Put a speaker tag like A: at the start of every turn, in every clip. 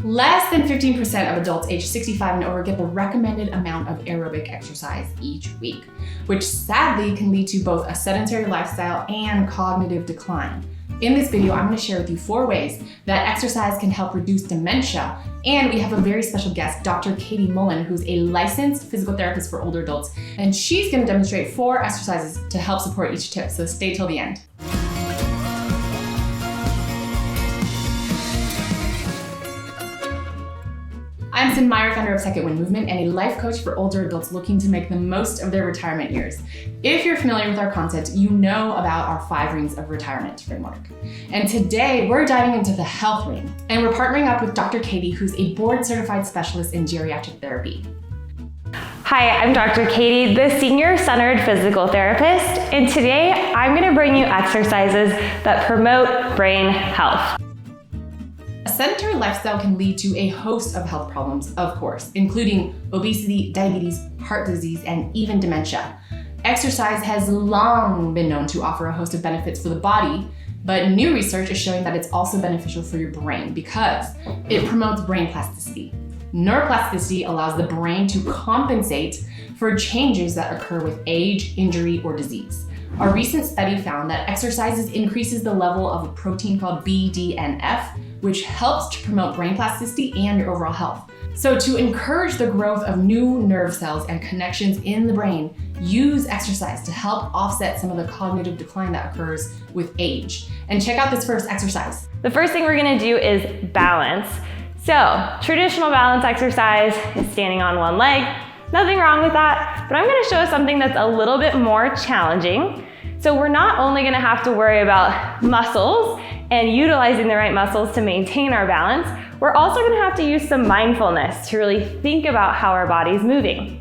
A: Less than 15% of adults aged 65 and over get the recommended amount of aerobic exercise each week, which sadly can lead to both a sedentary lifestyle and cognitive decline. In this video, I'm going to share with you 4 ways that exercise can help reduce dementia, and we have a very special guest, Dr. Katie Mullen, who's a licensed physical therapist for older adults, and she's going to demonstrate 4 exercises to help support each tip, so stay till the end. I'm Cyn Meyer, founder of Second Wind Movement and a life coach for older adults looking to make the most of their retirement years. If you're familiar with our content, you know about our 5 rings of retirement framework. And today we're diving into the health ring, and we're partnering up with Dr. Katie, who's a board certified specialist in geriatric therapy.
B: Hi, I'm Dr. Katie, the senior centered physical therapist, and today I'm going to bring you exercises that promote brain health.
A: A sedentary lifestyle can lead to a host of health problems, of course, including obesity, diabetes, heart disease, and even dementia. Exercise has long been known to offer a host of benefits for the body, but new research is showing that it's also beneficial for your brain because it promotes brain plasticity. Neuroplasticity allows the brain to compensate for changes that occur with age, injury, or disease. A recent study found that exercise increases the level of a protein called BDNF, which helps to promote brain plasticity and your overall health. So to encourage the growth of new nerve cells and connections in the brain, use exercise to help offset some of the cognitive decline that occurs with age. And check out this first exercise.
B: The first thing we're going to do is balance. So traditional balance exercise is standing on one leg. Nothing wrong with that, but I'm going to show us something that's a little bit more challenging. So we're not only going to have to worry about muscles and utilizing the right muscles to maintain our balance, we're also going to have to use some mindfulness to really think about how our body's moving.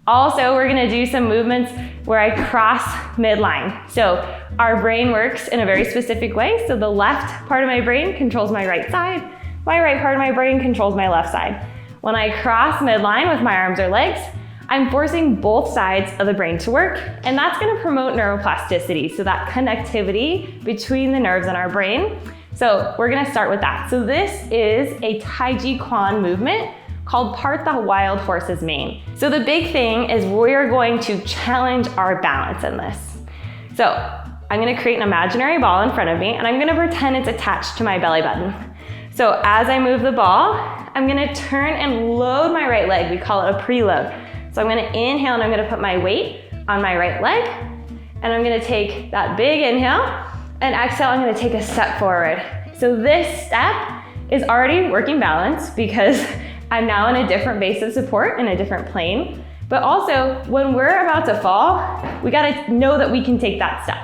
B: Also, we're going to do some movements where I cross midline. So our brain works in a very specific way. So the left part of my brain controls my right side. My right part of my brain controls my left side. When I cross midline with my arms or legs, I'm forcing both sides of the brain to work, and that's going to promote neuroplasticity, so that connectivity between the nerves in our brain. So we're going to start with that. So this is a Tai Chi Quan movement called Part the Wild Horse's Mane. So the big thing is we're going to challenge our balance in this. So I'm going to create an imaginary ball in front of me, and I'm going to pretend it's attached to my belly button. So as I move the ball, I'm going to turn and load my right leg. We call it a preload. So I'm going to inhale and I'm going to put my weight on my right leg, and I'm going to take that big inhale, and exhale, I'm going to take a step forward. So this step is already working balance because I'm now in a different base of support, in a different plane. But also when we're about to fall, we got to know that we can take that step.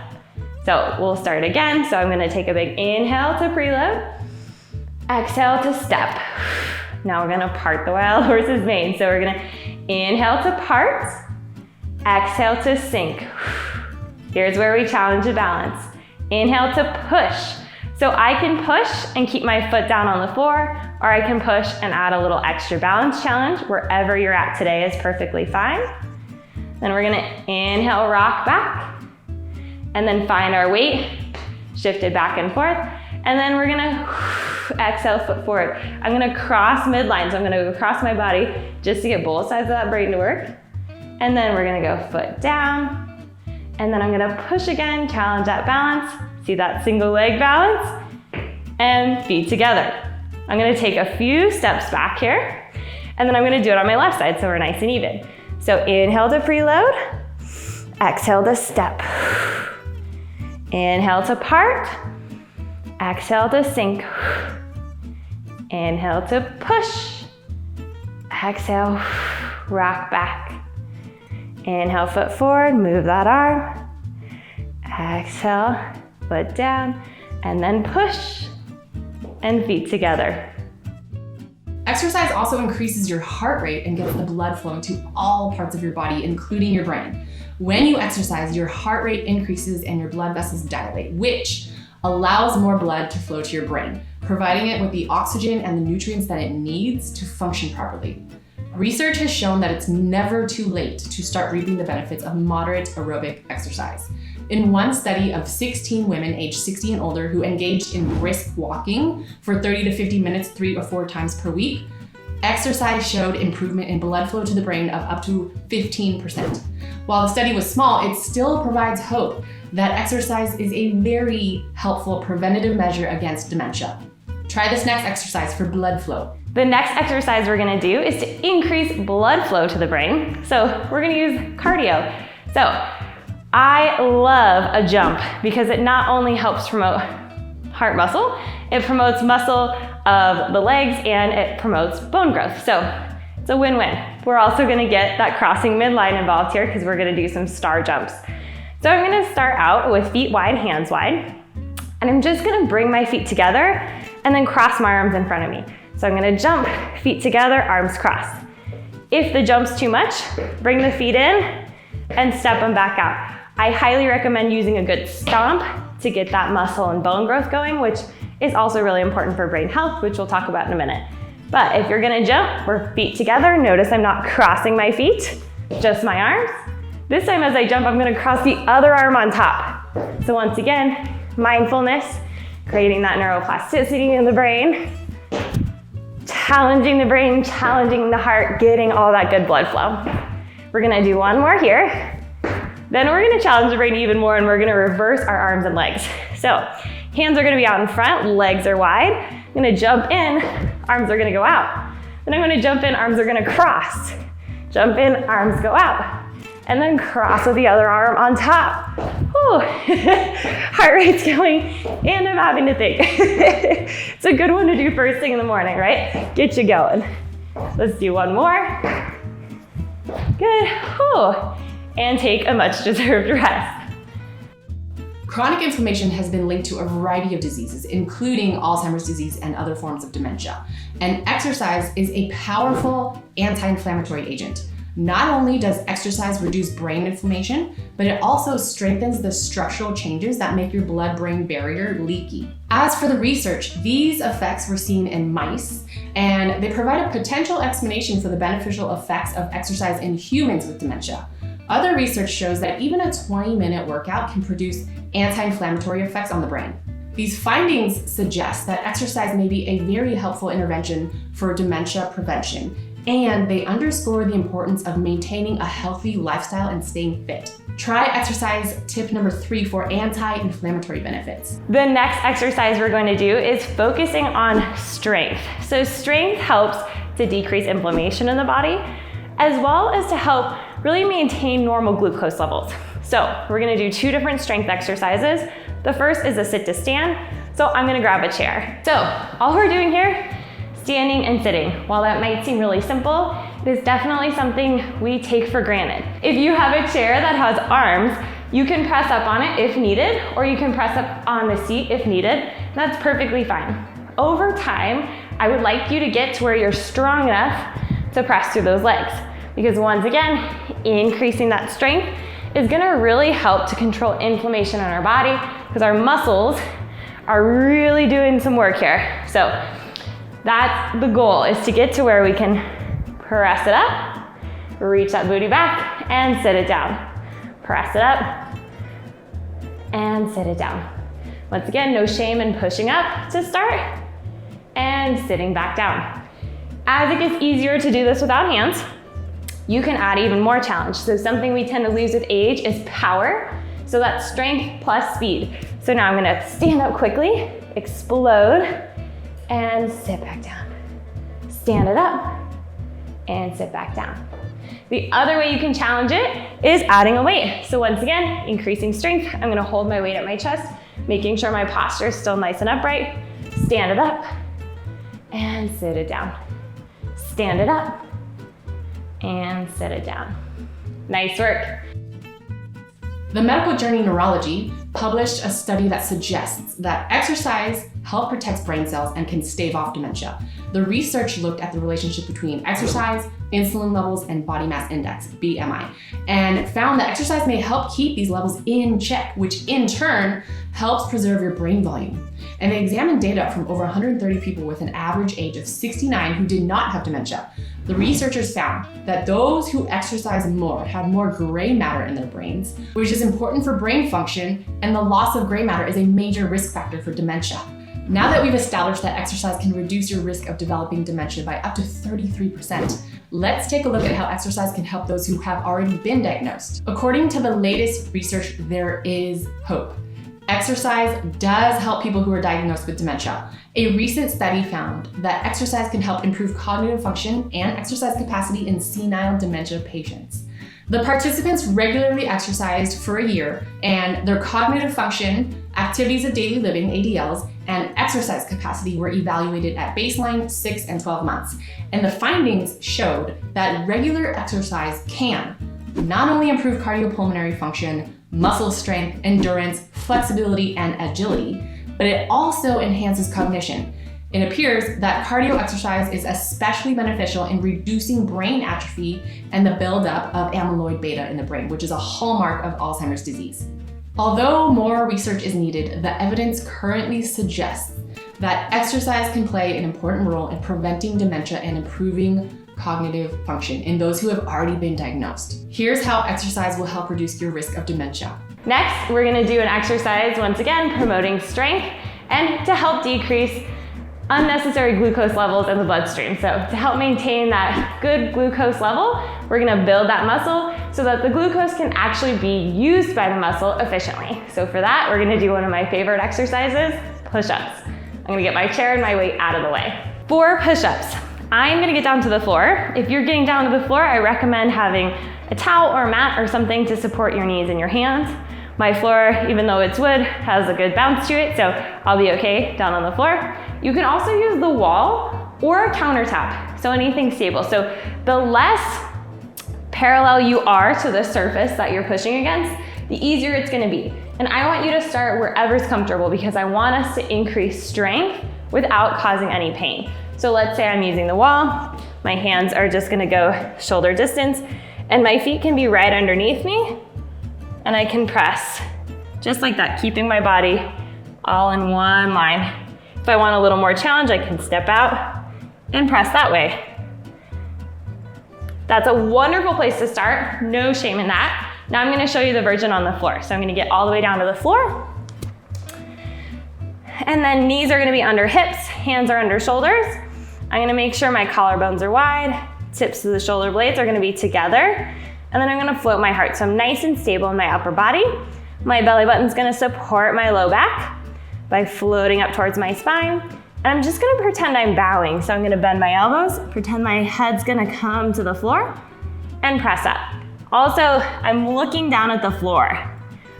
B: So we'll start again. So I'm going to take a big inhale to preload, exhale to step. Now we're going to part the wild horse's mane. So we're going to inhale to part, exhale to sink. Here's where we challenge the balance. Inhale to push. So I can push and keep my foot down on the floor, or I can push and add a little extra balance challenge. Wherever you're at today is perfectly fine. Then we're going to inhale, rock back, and then find our weight, shift it back and forth. And then we're gonna exhale, foot forward. I'm gonna cross midline, so I'm gonna go across my body just to get both sides of that brain to work. And then we're gonna go foot down. And then I'm gonna push again, challenge that balance. See that single leg balance? And feet together. I'm gonna take a few steps back here, and then I'm gonna do it on my left side so we're nice and even. So inhale to preload, exhale to step. Inhale to part, exhale to sink. Inhale to push. Exhale, rock back. Inhale, foot forward, move that arm. Exhale, foot down, and then push, and feet together.
A: Exercise also increases your heart rate and gets the blood flowing to all parts of your body, including your brain. When you exercise, your heart rate increases and your blood vessels dilate, which allows more blood to flow to your brain, providing it with the oxygen and the nutrients that it needs to function properly. Research has shown that it's never too late to start reaping the benefits of moderate aerobic exercise. In one study of 16 women aged 60 and older who engaged in brisk walking for 30 to 50 minutes 3 or 4 times per week, exercise showed improvement in blood flow to the brain of up to 15%. While the study was small, it still provides hope that exercise is a very helpful preventative measure against dementia. Try this next exercise for blood flow.
B: The next exercise we're gonna do is to increase blood flow to the brain. So we're gonna use cardio. So I love a jump because it not only helps promote heart muscle, it promotes muscle of the legs and it promotes bone growth. So it's a win-win. We're also gonna get that crossing midline involved here because we're gonna do some star jumps. So I'm gonna start out with feet wide, hands wide, and I'm just gonna bring my feet together and then cross my arms in front of me. So I'm gonna jump, feet together, arms crossed. If the jump's too much, bring the feet in and step them back out. I highly recommend using a good stomp to get that muscle and bone growth going, which is also really important for brain health, which we'll talk about in a minute. But if you're gonna jump, we're feet together. Notice I'm not crossing my feet, just my arms. This time as I jump, I'm gonna cross the other arm on top. So once again, mindfulness, creating that neuroplasticity in the brain, challenging the brain, challenging the heart, getting all that good blood flow. We're gonna do one more here. Then we're gonna challenge the brain even more and we're gonna reverse our arms and legs. So hands are gonna be out in front, legs are wide. I'm gonna jump in, arms are gonna go out. Then I'm gonna jump in, arms are gonna cross. Jump in, arms go out. And then cross with the other arm on top. Whew. Heart rate's going and I'm having to think. It's a good one to do first thing in the morning, right? Get you going. Let's do one more. Good. Whew. And take a much deserved rest.
A: Chronic inflammation has been linked to a variety of diseases, including Alzheimer's disease and other forms of dementia. And exercise is a powerful anti-inflammatory agent. Not only does exercise reduce brain inflammation, but it also strengthens the structural changes that make your blood-brain barrier leaky. As for the research, these effects were seen in mice, and they provide a potential explanation for the beneficial effects of exercise in humans with dementia. Other research shows that even a 20-minute workout can produce anti-inflammatory effects on the brain. These findings suggest that exercise may be a very helpful intervention for dementia prevention, and they underscore the importance of maintaining a healthy lifestyle and staying fit. Try exercise tip number 3 for anti-inflammatory benefits.
B: The next exercise we're going to do is focusing on strength. So strength helps to decrease inflammation in the body, as well as to help really maintain normal glucose levels. So we're gonna do 2 different strength exercises. The first is a sit to stand. So I'm gonna grab a chair. So all we're doing here, standing and sitting. While that might seem really simple, it is definitely something we take for granted. If you have a chair that has arms, you can press up on it if needed, or you can press up on the seat if needed. That's perfectly fine. Over time, I would like you to get to where you're strong enough to press through those legs. Because once again, increasing that strength is gonna really help to control inflammation in our body because our muscles are really doing some work here. So that's the goal, is to get to where we can press it up, reach that booty back, and sit it down. Press it up, and sit it down. Once again, no shame in pushing up to start, and sitting back down. As it gets easier to do this without hands, you can add even more challenge. So something we tend to lose with age is power. So that's strength plus speed. So now I'm gonna stand up quickly, explode, and sit back down. Stand it up, and sit back down. The other way you can challenge it is adding a weight. So once again, increasing strength. I'm gonna hold my weight at my chest, making sure my posture is still nice and upright. Stand it up, and sit it down. Stand it up, and sit it down. Nice work.
A: The medical journal Neurology published a study that suggests that exercise helps protect brain cells and can stave off dementia. The research looked at the relationship between exercise, insulin levels, and body mass index, BMI, and found that exercise may help keep these levels in check, which in turn helps preserve your brain volume. And they examined data from over 130 people with an average age of 69 who did not have dementia. The researchers found that those who exercise more had more gray matter in their brains, which is important for brain function, and the loss of gray matter is a major risk factor for dementia. Now that we've established that exercise can reduce your risk of developing dementia by up to 33%, let's take a look at how exercise can help those who have already been diagnosed. According to the latest research, there is hope. Exercise does help people who are diagnosed with dementia. A recent study found that exercise can help improve cognitive function and exercise capacity in senile dementia patients. The participants regularly exercised for a year, and their cognitive function, activities of daily living, ADLs, and exercise capacity were evaluated at baseline, 6 and 12 months. And the findings showed that regular exercise can not only improve cardiopulmonary function, muscle strength, endurance, flexibility, and agility, but it also enhances cognition. It appears that cardio exercise is especially beneficial in reducing brain atrophy and the buildup of amyloid beta in the brain, which is a hallmark of Alzheimer's disease. Although more research is needed, the evidence currently suggests that exercise can play an important role in preventing dementia and improving cognitive function in those who have already been diagnosed. Here's how exercise will help reduce your risk of dementia.
B: Next, we're gonna do an exercise, once again, promoting strength and to help decrease unnecessary glucose levels in the bloodstream. So to help maintain that good glucose level, we're gonna build that muscle so that the glucose can actually be used by the muscle efficiently. So for that, we're gonna do one of my favorite exercises, push-ups. I'm gonna get my chair and my weight out of the way. For push-ups, I'm gonna get down to the floor. If you're getting down to the floor, I recommend having a towel or a mat or something to support your knees and your hands. My floor, even though it's wood, has a good bounce to it, so I'll be okay down on the floor. You can also use the wall or a countertop, so anything stable. So the less parallel you are to the surface that you're pushing against, the easier it's gonna be. And I want you to start wherever's comfortable because I want us to increase strength without causing any pain. So let's say I'm using the wall, my hands are just gonna go shoulder distance, and my feet can be right underneath me, and I can press, just like that, keeping my body all in one line. If I want a little more challenge, I can step out and press that way. That's a wonderful place to start, no shame in that. Now I'm gonna show you the version on the floor. So I'm gonna get all the way down to the floor, and then knees are gonna be under hips, hands are under shoulders. I'm gonna make sure my collarbones are wide, tips of the shoulder blades are gonna be together, and then I'm gonna float my heart. So I'm nice and stable in my upper body. My belly button's gonna support my low back by floating up towards my spine. And I'm just gonna pretend I'm bowing. So I'm gonna bend my elbows, pretend my head's gonna come to the floor, and press up. Also, I'm looking down at the floor.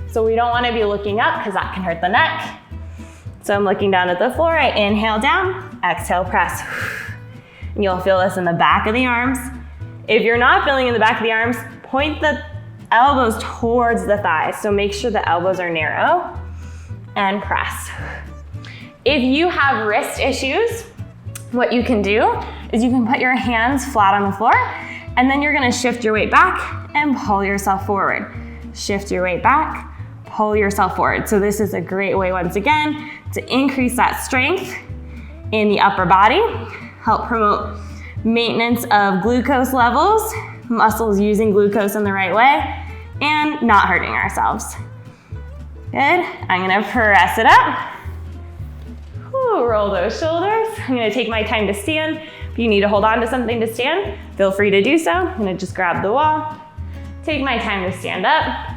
B: So we don't wanna be looking up because that can hurt the neck. So I'm looking down at the floor, I inhale down, exhale, press. And you'll feel this in the back of the arms. If you're not feeling in the back of the arms, point the elbows towards the thighs. So make sure the elbows are narrow and press. If you have wrist issues, what you can do is you can put your hands flat on the floor, and then you're gonna shift your weight back and pull yourself forward. Shift your weight back, pull yourself forward. So this is a great way, once again, to increase that strength in the upper body, help promote maintenance of glucose levels, muscles using glucose in the right way, and not hurting ourselves. Good, I'm gonna press it up. Whew, roll those shoulders. I'm gonna take my time to stand. If you need to hold on to something to stand, feel free to do so. I'm gonna just grab the wall, take my time to stand up.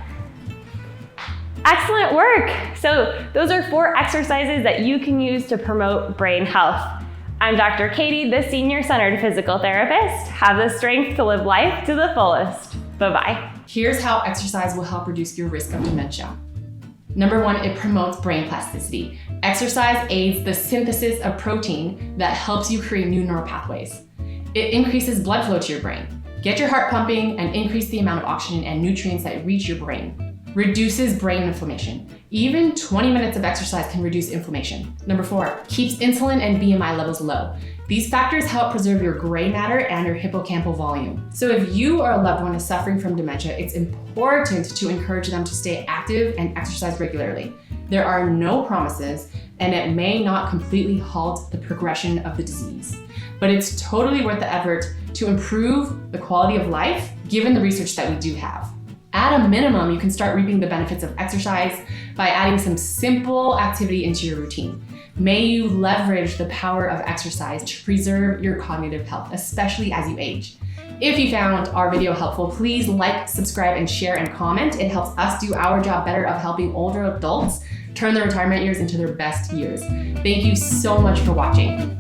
B: Excellent work. So those are 4 exercises that you can use to promote brain health. I'm Dr. Katie, the Senior Centered Physical Therapist. Have the strength to live life to the fullest. Bye-bye.
A: Here's how exercise will help reduce your risk of dementia. Number 1, it promotes brain plasticity. Exercise aids the synthesis of protein that helps you create new neural pathways. It increases blood flow to your brain. Get your heart pumping and increase the amount of oxygen and nutrients that reach your brain. Reduces brain inflammation. Even 20 minutes of exercise can reduce inflammation. Number 4, keeps insulin and BMI levels low. These factors help preserve your gray matter and your hippocampal volume. So if you or a loved one is suffering from dementia, it's important to encourage them to stay active and exercise regularly. There are no promises, and it may not completely halt the progression of the disease, but it's totally worth the effort to improve the quality of life given the research that we do have. At a minimum, you can start reaping the benefits of exercise by adding some simple activity into your routine. May you leverage the power of exercise to preserve your cognitive health, especially as you age. If you found our video helpful, please like, subscribe, and share and comment. It helps us do our job better of helping older adults turn their retirement years into their best years. Thank you so much for watching.